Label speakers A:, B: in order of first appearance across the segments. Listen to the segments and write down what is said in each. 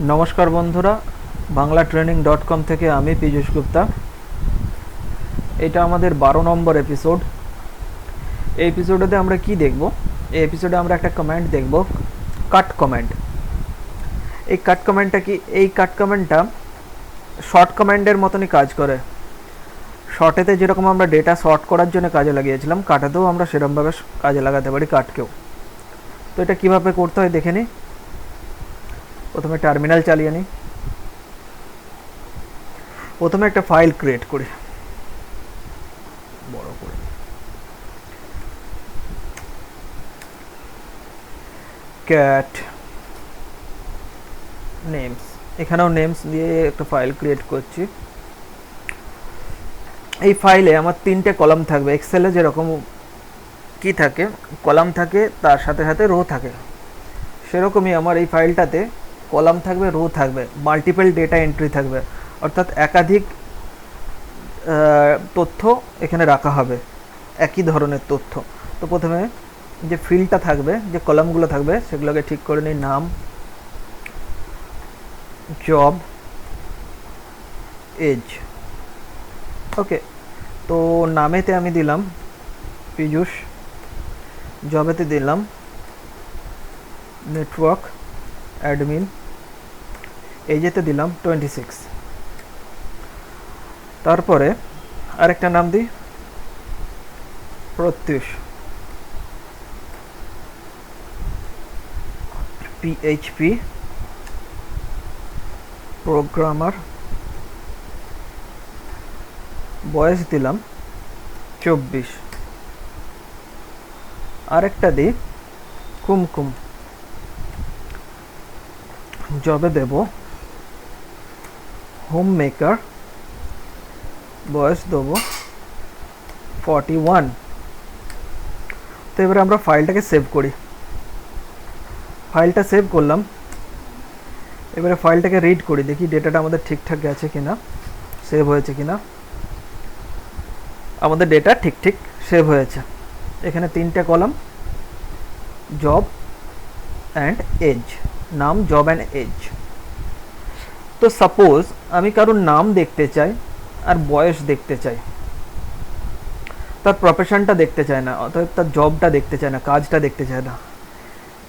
A: নমস্কার বন্ধুরা, Bangla training dot com থেকে আমি পীযূষ গুপ্তা। এটা আমাদের 12 নম্বর এপিসোড। এই এপিসোডে আমরা কি দেখব? এই এপিসোডে আমরা একটা কমেন্ট দেখব, কাট কমেন্ট। এই কাট কমেন্টটা কি? এই কাট কমেন্টটা শর্ট কমেন্টের মতনই কাজ করে। শর্টেতে যেরকম আমরা ডেটা শর্ট করার জন্য কাজে লাগিয়েছিলাম, কাটাতেও আমরা সেরকমভাবে কাজে লাগাতে পারি কাটকেও। তো এটা কীভাবে করতে হয় দেখে নিই। প্রথমে টার্মিনাল চালিয়ে নিই। প্রথমে একটা ফাইল ক্রিয়েট করি, বড় করে। ক্যাট নেমস, এখানেও নেমস দিয়ে একটা ফাইল ক্রিয়েট করছি। এই ফাইলে আমার 3টে কলাম থাকবে। এক্সেলে যেরকম কি থাকে, কলাম থাকে, তার সাথে সাথে রো থাকে, সেরকমই আমার এই ফাইলটাতে কলাম থাকবে, রো থাকবে, মাল্টিপল ডেটা এন্ট্রি থাকবে, অর্থাৎ একাধিক তথ্য এখানে রাখা হবে, একই ধরনের তথ্য। তো প্রথমে যে ফিল্ডটা থাকবে, যে কলামগুলো থাকবে, সেগুলোকে ঠিক করে নিই। নাম, জব, এজ। ওকে, তো নামেতে আমি দিলাম পীযূষ, জবেতে দিলাম নেটওয়ার্ক অ্যাডমিন, এজেতে দিলাম 26। তারপরে আরেকটা নাম দিই প্রত্যুষ, পিএইচপি প্রোগ্রামার, বয়স দিলাম 24। আরেকটা দিই কুমকুম, জবে দেব হোম মেকার, বয়স দেবো 41। তো এবারে আমরা ফাইলটাকে সেভ করি। ফাইলটা সেভ করলাম। এবারে ফাইলটাকে রিড করি, দেখি ডেটাটা আমাদের ঠিকঠাক গেছে কিনা, সেভ হয়েছে কিনা। আমাদের ডেটা ঠিক সেভ হয়েছে। এখানে 3টে কলাম, জব অ্যান্ড এজ, নাম, জব অ্যান্ড এজ। তো সাপোজ আমি কারোর নাম দেখতে চাই আর বয়স দেখতে চাই, তার প্রফেশনটা দেখতে চায় না, অর্থাৎ তার জবটা দেখতে চায় না, কাজটা দেখতে চায় না।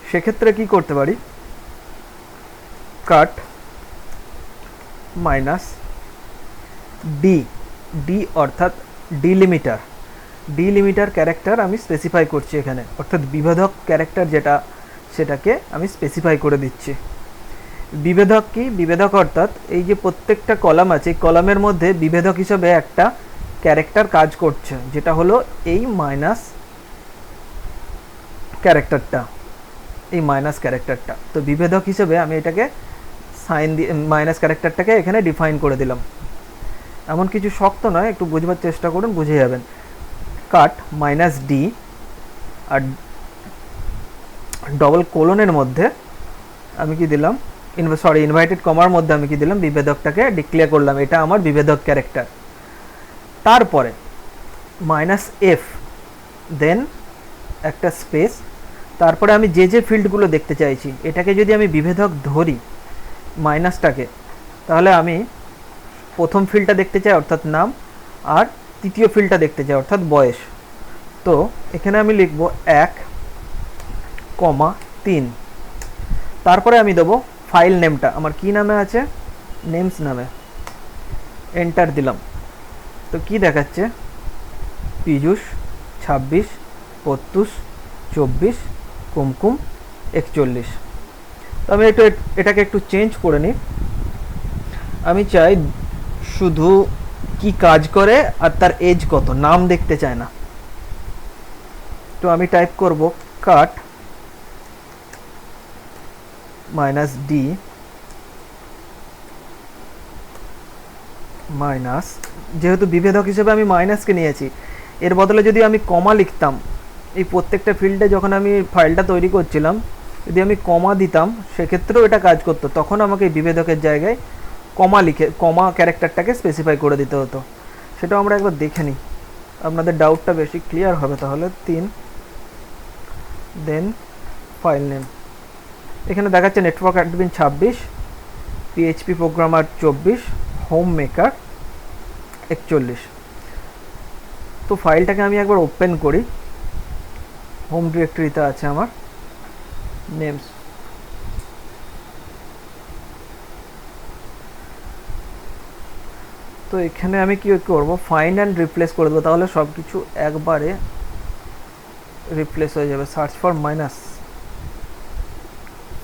A: সেক্ষেত্রে কি করতে পারি? কাট মাইনাস ডি, ডি অর্থাৎ ডিলিমিটার। ডিলিমিটার ক্যারেক্টার আমি স্পেসিফাই করছি এখানে, অর্থাৎ বিভেদক ক্যারেক্টার যেটা, সেটাকে আমি স্পেসিফাই করে দিচ্ছি। বিভেদক কি? বিভেদক অর্থাৎ এই যে প্রত্যেকটা কলাম আছে, কলামের মধ্যে বিভেদক হিসেবে একটা ক্যারেক্টার কাজ করছে, যেটা হলো এই মাইনাস ক্যারেক্টারটা, এই মাইনাস ক্যারেক্টারটা। তো বিভেদক হিসেবে আমি এটাকে সাইন দিয়ে মাইনাস ক্যারেক্টারটাকে এখানে ডিফাইন করে দিলাম। এমন কিছু শক্ত নয়, একটু বুঝবার চেষ্টা করুন, বুঝে যাবেন। কাট মাইনাস ডি, আর ডবল কোলনের মধ্যে আমি কি দিলাম, ইনভাইটেড কমার মধ্যে আমি কি দিলাম, বিভেদকটাকে ডিক্লেয়ার করলাম, এটা আমার বিভেদক ক্যারেক্টার। তারপরে মাইনাস এফ, দেন একটা স্পেস, তারপরে আমি যে ফিল্ডগুলো দেখতে চাইছি, এটাকে যদি আমি বিভেদক ধরি মাইনাসটাকে, তাহলে আমি প্রথম ফিল্ডটা দেখতে চাই অর্থাৎ নাম, আর তৃতীয় ফিল্ডটা দেখতে চাই অর্থাৎ বয়স। তো এখানে আমি লিখব 1,3। তারপরে আমি দেবো ফাইল নেমটা আমার কি নামে আছে, নেমস নামে। এন্টার দিলাম। তো কি দেখাচ্ছে? পীযূষ 26, প্রত্যুষ 24, কুমকুম 41। তো আমি এটাকে একটু চেঞ্জ করে নিই। আমি চাই শুধু কি কাজ করে আর তার এজ কত, নাম দেখতে চায় না। তো আমি টাইপ করব কাট মাইনাস ডি মাইনাস, যেহেতু বিভেদক হিসেবে আমি মাইনাসকে নিয়েছি, এর বদলে যদি আমি কমা লিখতাম, এই প্রত্যেকটা ফিল্ডে যখন আমি ফাইলটা তৈরি করছিলাম, যদি আমি কমা দিতাম, সেক্ষেত্রেও এটা কাজ করতো। তখন আমাকে বিভেদকের জায়গায় কমা লিখে, কমা ক্যারেক্টারটাকে স্পেসিফাই করে দিতে হতো। সেটাও আমরা একবার দেখে নিই, আপনাদের ডাউটটা বেশি ক্লিয়ার হবে তাহলে। 3, দেন ফাইল নেম, এখানে দেখাচ্ছে network admin 26, PHP programmer 24, home maker 41। তো ফাইলটাকে আমি একবার ওপেন করি। হোম ডিরেক্টরিতে আছে আমার নেমস। তো এখানে আমি কি করব, ফাইন্ড অ্যান্ড রিপ্লেস করে দেবো, তাহলে সব কিছু একবারে রিপ্লেস হয়ে যাবে। Search for minus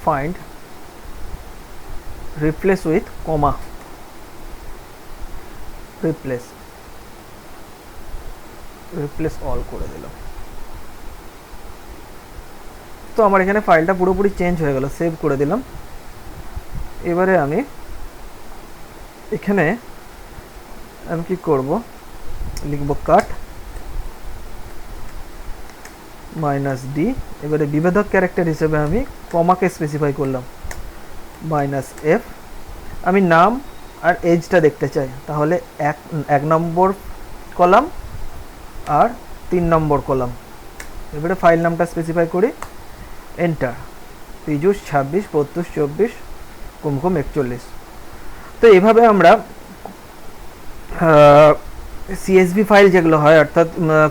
A: find replace with comma, replace all করে দিলাম। তো আমার এখানে ফাইলটা পুরোপুরি চেঞ্জ হয়ে গেল, সেভ করে দিলাম। এবারে আমি এখানে কি করব, লিখব কাট -d। এবারে বিভেদক ক্যারেক্টার হিসেবে আমি কমাকে স্পেসিফাই করলাম -f। আমি নাম আর এজটা দেখতে চাই, তাহলে 1 নম্বর কলাম আর 3 নম্বর কলাম। এবারে ফাইল নামটা স্পেসিফাই করি, এন্টার। পীযূষ 26 প্রত্যুষ 24 কুমকুম 41। তো এভাবে আমরা সিএসভি ফাইল যেগুলো হয়, অর্থাৎ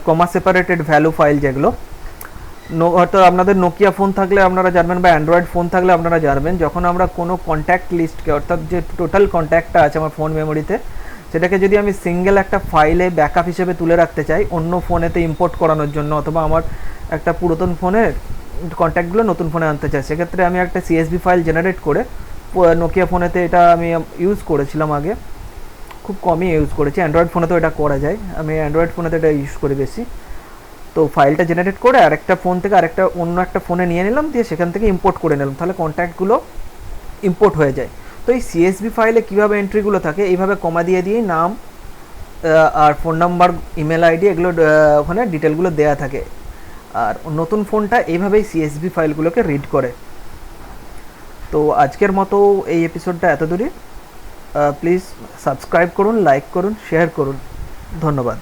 A: কমা সেপারেটেড ভ্যালু ফাইল যেগুলো, হয়তো আপনাদের নোকিয়া ফোন থাকলে আপনারা জানবেন, বা অ্যান্ড্রয়েড ফোন থাকলে আপনারা জানবেন, যখন আমরা কোনো কন্ট্যাক্ট লিস্টকে, অর্থাৎ যে টোটাল কন্ট্যাক্টটা আছে আমার ফোন মেমোরিতে, সেটাকে যদি আমি সিঙ্গেল একটা ফাইলে ব্যাকআপ হিসেবে তুলে রাখতে চাই অন্য ফোনেতে ইম্পোর্ট করানোর জন্য, অথবা আমার একটা পুরাতন ফোনের কন্ট্যাক্টগুলো নতুন ফোনে আনতে চাই, সেক্ষেত্রে আমি একটা সিএসভি ফাইল জেনারেট করে, নোকিয়া ফোনেতে এটা আমি ইউজ করেছিলাম আগে, খুব কমই ইউজ করেছি, অ্যান্ড্রয়েড ফোনেতেও এটা করা যায়, আমি অ্যান্ড্রয়েড ফোনেতে এটা ইউজ করি বেশি। তো ফাইলটা জেনারেট করে আরেকটা ফোন থেকে অন্য একটা ফোনে নিয়ে নিলাম, দিয়ে সেখান থেকে ইম্পোর্ট করে নিলাম, তাহলে কন্ট্যাক্টগুলো ইম্পোর্ট হয়ে যায়। তো এই সিএসভি ফাইলে কীভাবে এন্ট্রিগুলো থাকে, এইভাবে কমা দিয়েই নাম আর ফোন নাম্বার, ইমেল আইডি, এগুলো ওখানে ডিটেলগুলো দেওয়া থাকে। আর নতুন ফোনটা এইভাবেই সিএসভি ফাইলগুলোকে রিড করে। তো আজকের মতো এই এপিসোডটা এত দূরই। প্লিজ সাবস্ক্রাইব করুন, লাইক করুন, শেয়ার করুন। ধন্যবাদ।